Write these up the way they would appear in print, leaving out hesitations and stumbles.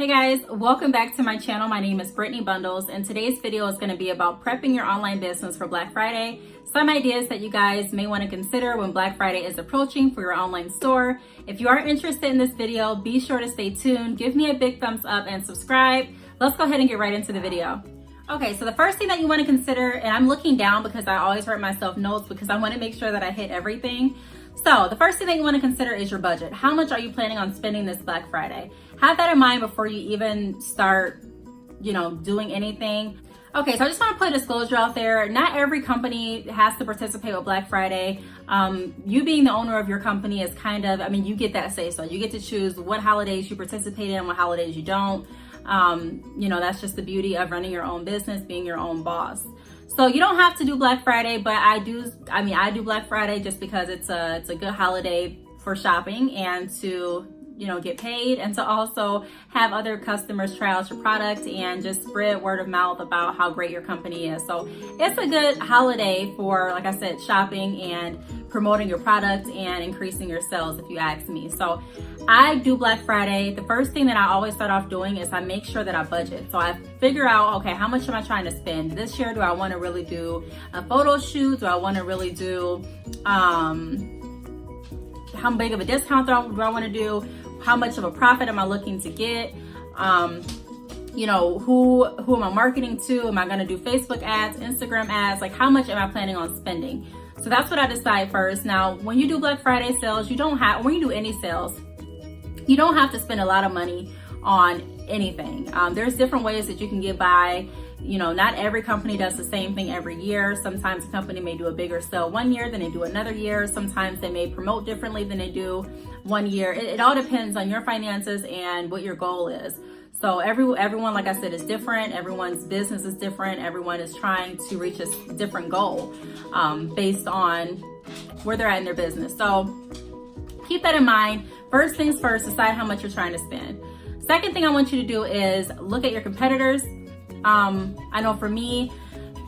Hey guys, welcome back to my channel. My name is Brittany Bundles, and today's video is going to be about prepping your online business for Black Friday. Some ideas that you guys may want to consider when Black Friday is approaching for your online store. If you are interested in this video, be sure to stay tuned. Give me a big thumbs up and subscribe. Let's go ahead and get right into the video. Okay, so the first thing that you want to consider, and I'm looking down because I always write myself notes because I want to make sure that I hit everything. So the first thing that you want to consider is your budget. How much are you planning on spending this Black Friday? Have that in mind before you even start, doing anything. Okay, so I just want to put a disclosure out there. Not every company has to participate with Black Friday. You being the owner of your company is you get that say so. You get to choose what holidays you participate in, what holidays you don't. That's just the beauty of running your own business, being your own boss. So you don't have to do Black Friday, but I do Black Friday just because it's a good holiday for shopping and to, get paid, and to also have other customers try out your product and just spread word of mouth about how great your company is. So it's a good holiday for, like I said, shopping and promoting your product and increasing your sales, if you ask me. So I do Black Friday. The first thing that I always start off doing is I make sure that I budget. So I figure out, okay, how much am I trying to spend this year? Do I want to really do a photo shoot? Do I want to really do, how big of a discount do I want to do? How much of a profit am I looking to get? Who am I marketing to? Am I going to do Facebook ads, Instagram ads? Like, how much am I planning on spending? So that's what I decide first. Now, when you do Black Friday sales, when you do any sales, you don't have to spend a lot of money on anything. There's different ways that you can get by. Not every company does the same thing every year. Sometimes a company may do a bigger sale one year than they do another year. Sometimes they may promote differently than they do one year. It all depends on your finances and what your goal is. So everyone, like I said, is different. Everyone's business is different. Everyone is trying to reach a different goal based on where they're at in their business. So keep that in mind. First things first, decide how much you're trying to spend. Second thing I want you to do is look at your competitors. I know for me,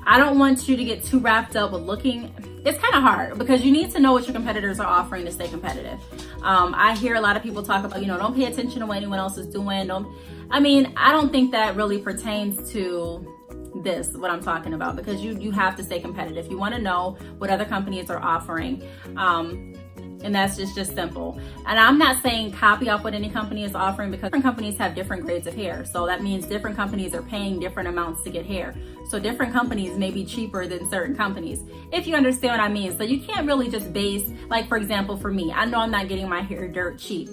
I don't want you to get too wrapped up with looking. It's kind of hard because you need to know what your competitors are offering to stay competitive. I hear a lot of people talk about, don't pay attention to what anyone else is doing. I don't think that really pertains to what I'm talking about, because you have to stay competitive. You want to know what other companies are offering. And that's just simple. And I'm not saying copy off what any company is offering, because different companies have different grades of hair. So that means different companies are paying different amounts to get hair. So different companies may be cheaper than certain companies, if you understand what I mean. So you can't really just base, like, for example, for me, I know I'm not getting my hair dirt cheap.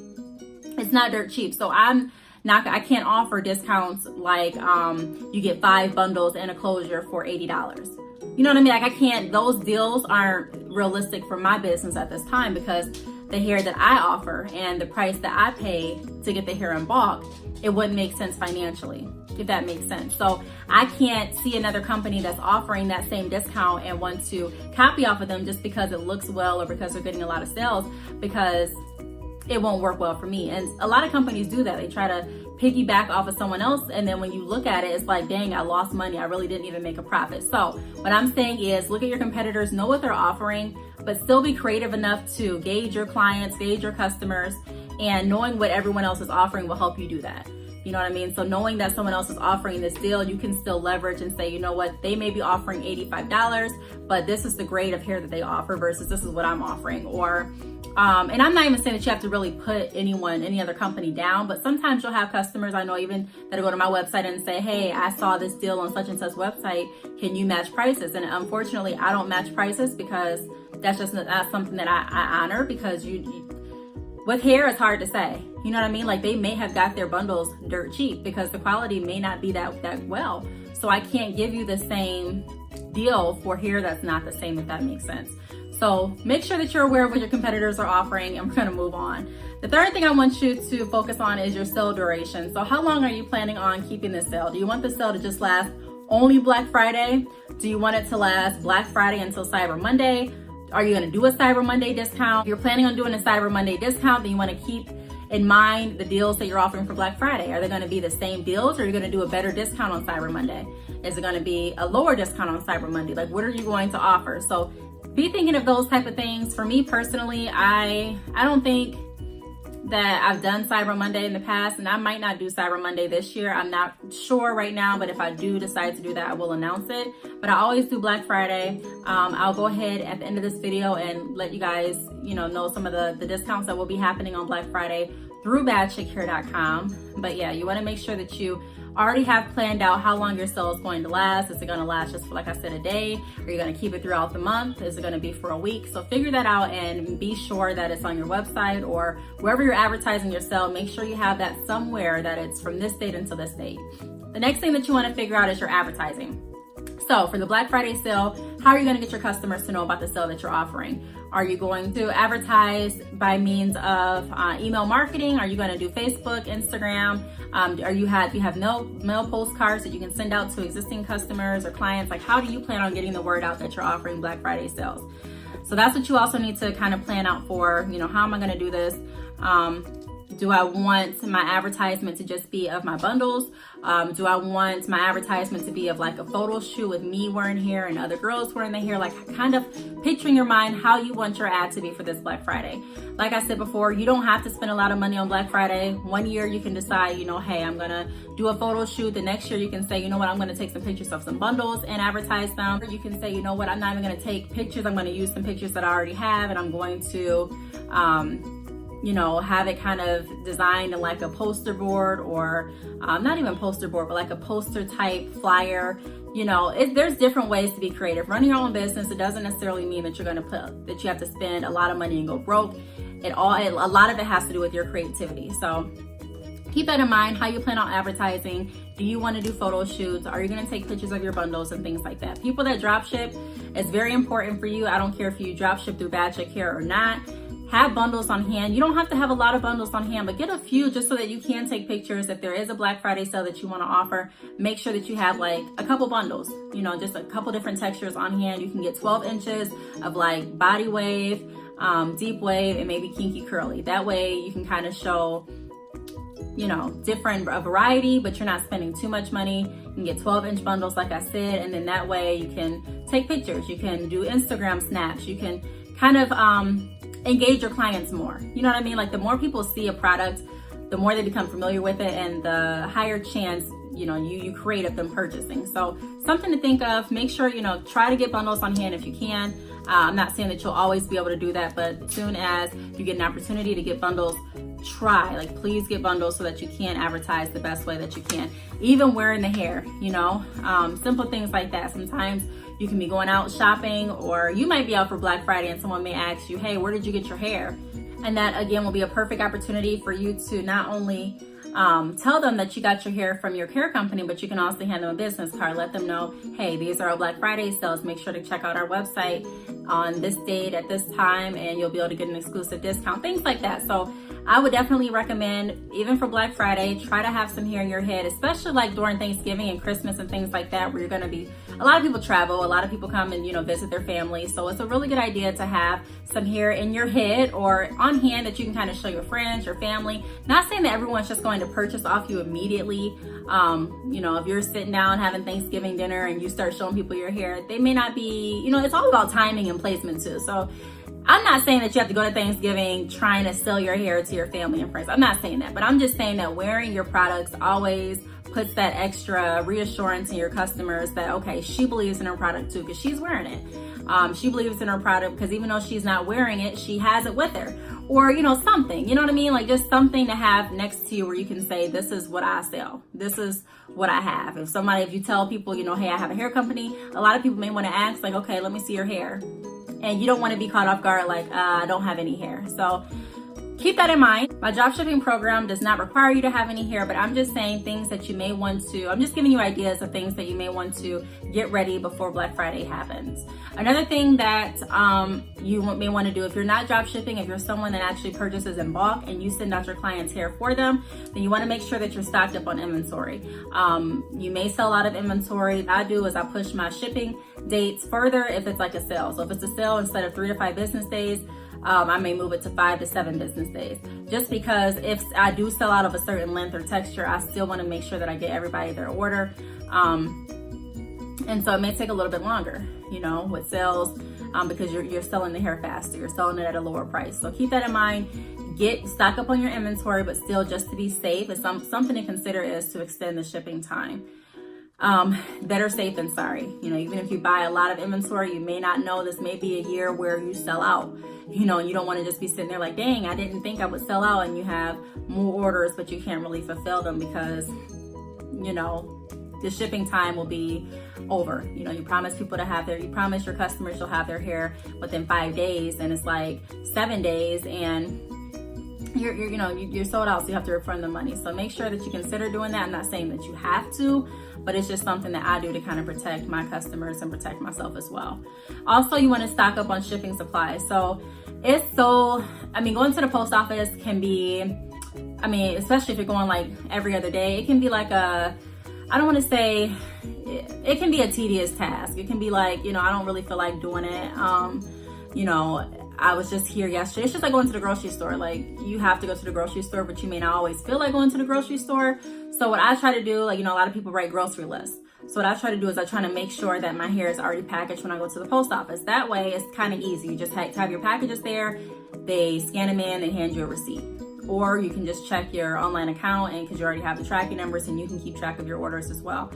It's not dirt cheap. So I can't offer discounts like you get 5 bundles and a closure for $80. You know what I mean? Like, I can't, those deals aren't realistic for my business at this time, because the hair that I offer and the price that I pay to get the hair in bulk, it wouldn't make sense financially, if that makes sense. So I can't see another company that's offering that same discount and want to copy off of them just because it looks well or because they're getting a lot of sales, because it won't work well for me. And a lot of companies do that. They try to piggyback off of someone else, and then when you look at it, it's like, dang, I lost money. I really didn't even make a profit. So what I'm saying is, look at your competitors, know what they're offering, but still be creative enough to gauge your clients, gauge your customers, and knowing what everyone else is offering will help you do that. You know what I mean? So knowing that someone else is offering this deal, you can still leverage and say, you know what, they may be offering $85, but this is the grade of hair that they offer versus this is what I'm offering. Or, and I'm not even saying that you have to really put any other company down, but sometimes you'll have customers, I know even, that go to my website and say, hey, I saw this deal on such and such website. Can you match prices? And unfortunately, I don't match prices because that's something that I honor, because with hair, it's hard to say. You know what I mean? Like, they may have got their bundles dirt cheap because the quality may not be that well. So I can't give you the same deal for hair that's not the same, if that makes sense. So make sure that you're aware of what your competitors are offering, and we're going to move on. The third thing I want you to focus on is your sale duration. So how long are you planning on keeping this sale? Do you want the sale to just last only Black Friday? Do you want it to last Black Friday until Cyber Monday? Are you going to do a Cyber Monday discount? If you're planning on doing a Cyber Monday discount, then you want to keep in mind the deals that you're offering for Black Friday. Are they going to be the same deals, or are you going to do a better discount on Cyber Monday? Is it going to be a lower discount on Cyber Monday? Like, what are you going to offer? So be thinking of those type of things. For me personally, I don't think that I've done Cyber Monday in the past, and I might not do Cyber Monday this year. I'm not sure right now, but if I do decide to do that, I will announce it. But I always do Black Friday. I'll go ahead at the end of this video and let you guys, know some of the discounts that will be happening on Black Friday through badchickhair.com. But yeah, you want to make sure that you already have planned out how long your sale is going to last. Is it going to last just for, like I said, a day? Are you going to keep it throughout the month? Is it going to be for a week? So figure that out and be sure that it's on your website or wherever you're advertising your sale. Make sure you have that somewhere, that it's from this date until this date. The next thing that you want to figure out is your advertising. So for the Black Friday sale, how are you going to get your customers to know about the sale that you're offering? Are you going to advertise by means of email marketing? Are you going to do Facebook, Instagram? Do you have mail postcards that you can send out to existing customers or clients? Like, how do you plan on getting the word out that you're offering Black Friday sales? So that's what you also need to kind of plan out for. How am I going to do this? Do I want my advertisement to just be of my bundles? Do I want my advertisement to be of like a photo shoot with me wearing hair and other girls wearing the hair? Like, kind of picturing your mind how you want your ad to be for this Black Friday. Like I said before, you don't have to spend a lot of money on Black Friday. One year you can decide, hey, I'm gonna do a photo shoot. The next year you can say, I'm gonna take some pictures of some bundles and advertise them. Or you can say, I'm not even gonna take pictures. I'm gonna use some pictures that I already have, and I'm going to have it kind of designed in like a poster board, or not even poster board, but like a poster type flyer. There's different ways to be creative. Running your own business, it doesn't necessarily mean that you have to spend a lot of money and go broke. A lot of it has to do with your creativity. So keep that in mind, how you plan on advertising. Do you want to do photo shoots? Are you going to take pictures of your bundles and things like that? People that drop ship, it's very important for you. I don't care if you drop ship through Bad Chick Hair or not. Have bundles on hand. You don't have to have a lot of bundles on hand, but get a few just so that you can take pictures. If there is a Black Friday sale that you want to offer, make sure that you have like a couple bundles, just a couple different textures on hand. You can get 12 inches of like body wave, deep wave, and maybe kinky curly. That way you can kind of show, a variety, but you're not spending too much money. You can get 12-inch bundles, like I said, and then that way you can take pictures. You can do Instagram snaps. You can kind of engage your clients more. You know what I mean? Like, the more people see a product, the more they become familiar with it, and the higher chance you create of them purchasing. So something to think of. Make sure try to get bundles on hand if you can. I'm not saying that you'll always be able to do that, but as soon as you get an opportunity to get bundles, please get bundles so that you can advertise the best way that you can. Even wearing the hair, simple things like that. Sometimes you can be going out shopping, or you might be out for Black Friday and someone may ask you, hey, where did you get your hair? And that again will be a perfect opportunity for you to not only tell them that you got your hair from your hair company, but you can also hand them a business card. Let them know, hey, these are our Black Friday sales. Make sure to check out our website on this date at this time, and you'll be able to get an exclusive discount, things like that. So I would definitely recommend, even for Black Friday, try to have some hair in your head, especially like during Thanksgiving and Christmas and things like that, where you're going to be, a lot of people travel, a lot of people come and, visit their family. So it's a really good idea to have some hair in your head or on hand that you can kind of show your friends, your family. Not saying that everyone's just going to purchase off you immediately. If you're sitting down having Thanksgiving dinner and you start showing people your hair, they may not be, it's all about timing and placement too. So I'm not saying that you have to go to Thanksgiving trying to sell your hair to your family and friends. I'm not saying that, but I'm just saying that wearing your products always puts that extra reassurance in your customers that, okay, she believes in her product too, because she's wearing it. She believes in her product because even though she's not wearing it, she has it with her. Or, something, you know what I mean? Like, just something to have next to you where you can say, this is what I sell. This is what I have. If you tell people, hey, I have a hair company, a lot of people may want to ask, like, okay, let me see your hair. And you don't want to be caught off guard like, I don't have any hair. So keep that in mind. My dropshipping program does not require you to have any hair, but I'm just saying things that you may want to, I'm just giving you ideas of things that you may want to get ready before Black Friday happens. Another thing that you may want to do, if you're not dropshipping, if you're someone that actually purchases in bulk and you send out your clients' hair for them, then you want to make sure that you're stocked up on inventory. You may sell a lot of inventory. What I do is I push my shipping dates further if it's like a sale. So if it's a sale, instead of 3 to 5 business days, I may move it to 5 to 7 business days. Just because if I do sell out of a certain length or texture, I still want to make sure that I get everybody their order. And so it may take a little bit longer, with sales, because you're selling the hair faster, you're selling it at a lower price. So keep that in mind. stock up on your inventory, but still just to be safe, is something to consider is to extend the shipping time. Better safe than sorry. You know, even if you buy a lot of inventory, you may not know this may be a year where you sell out. You know, you don't want to just be sitting there like, dang, I didn't think I would sell out, and you have more orders, but you can't really fulfill them because, you know, the shipping time will be over. You know, you promise people to have you promise your customers you'll have their hair within 5 days, and it's like 7 days, and you're sold out, so you have to refund the money. So make sure that you consider doing that. I'm not saying that you have to, but it's just something that I do to kind of protect my customers and protect myself as well. Also, you want to stock up on shipping supplies. So going to the post office can be, especially if you're going like every other day, it can be like it can be a tedious task. It can be like, I don't really feel like doing it. I was just here yesterday. It's just like going to the grocery store. Like, you have to go to the grocery store, but you may not always feel like going to the grocery store. So what I try to do, a lot of people write grocery lists. So what I try to do is I try to make sure that my hair is already packaged when I go to the post office. That way it's kind of easy. You just have your packages there. They scan them in, they hand you a receipt. Or you can just check your online account, and because you already have the tracking numbers, and you can keep track of your orders as well.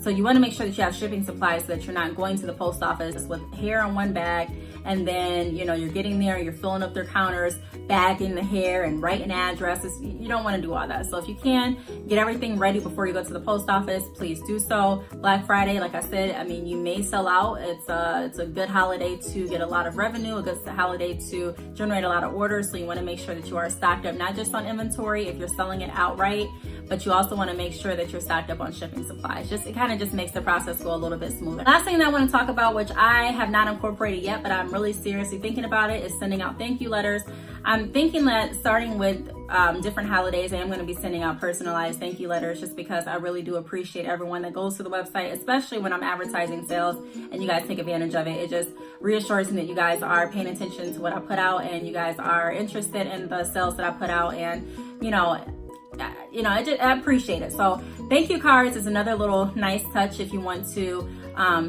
So you want to make sure that you have shipping supplies so that you're not going to the post office with hair in one bag, and then you're getting there, you're filling up their counters, bagging the hair and writing addresses. You don't want to do all that. So if you can get everything ready before you go to the post office, please do so. Black Friday, like I said, you may sell out. It's a good holiday to get a lot of revenue, a good holiday to generate a lot of orders. So you want to make sure that you are stocked up, not just on inventory if you're selling it outright, but you also want to make sure that you're stocked up on shipping supplies. It kind of just makes the process go a little bit smoother. Last thing that I want to talk about, which I have not incorporated yet, but I'm really seriously thinking about it, is sending out thank you letters. I'm thinking that starting with different holidays, I am going to be sending out personalized thank you letters, just because I really do appreciate everyone that goes to the website, especially when I'm advertising sales and you guys take advantage of it. It just reassures me that you guys are paying attention to what I put out, and you guys are interested in the sales that I put out, and I appreciate it. So thank you cards is another little nice touch if you want to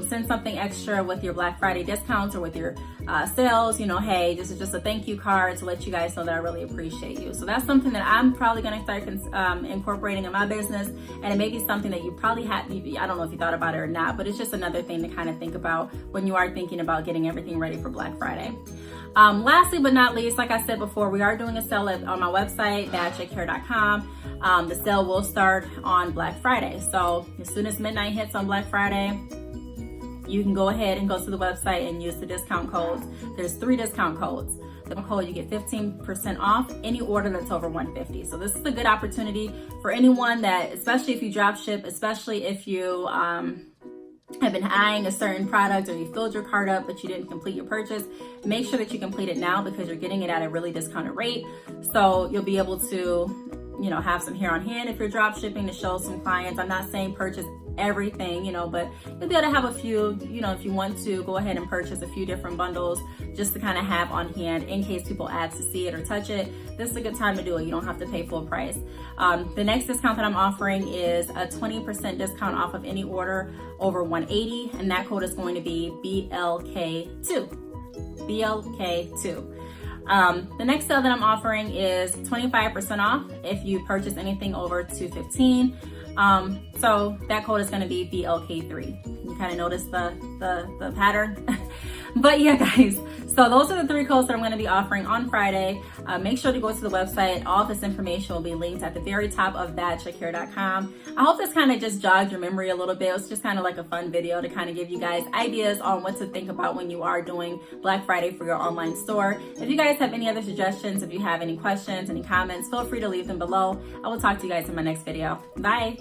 send something extra with your Black Friday discounts or with your sales. Hey, this is just a thank you card to let you guys know that I really appreciate you. So that's something that I'm probably going to start incorporating in my business, and it may be something that you probably I don't know if you thought about it or not, but it's just another thing to kind of think about when you are thinking about getting everything ready for Black Friday. Lastly but not least, like I said before, we are doing a sale on my website, badchickhair.com. The sale will start on Black Friday. So as soon as midnight hits on Black Friday, you can go ahead and go to the website and use the discount codes. There's 3 discount codes. The code, you get 15% off any order that's over $150. So this is a good opportunity for anyone that, especially if you drop ship, especially if you have been eyeing a certain product, or you filled your cart up but you didn't complete your purchase. Make sure that you complete it now, because you're getting it at a really discounted rate. So you'll be able to have some hair on hand if you're drop shipping to show some clients. I'm not saying purchase everything, but you'll be able to have a few, if you want to go ahead and purchase a few different bundles just to kind of have on hand in case people ask to see it or touch it. This is a good time to do it. You don't have to pay full price. The next discount that I'm offering is a 20% discount off of any order over $180, and that code is going to be BLK2. BLK2. The next sale that I'm offering is 25% off if you purchase anything over $215. So that code is going to be BLK3. You kind of notice the pattern. But yeah, guys, so those are the 3 codes that I'm going to be offering on Friday. Make sure to go to the website. All of this information will be linked at the very top of badchickhair.com. I hope this kind of just jogged your memory a little bit. It was just kind of like a fun video to kind of give you guys ideas on what to think about when you are doing Black Friday for your online store. If you guys have any other suggestions, if you have any questions, any comments, feel free to leave them below. I will talk to you guys in my next video. Bye.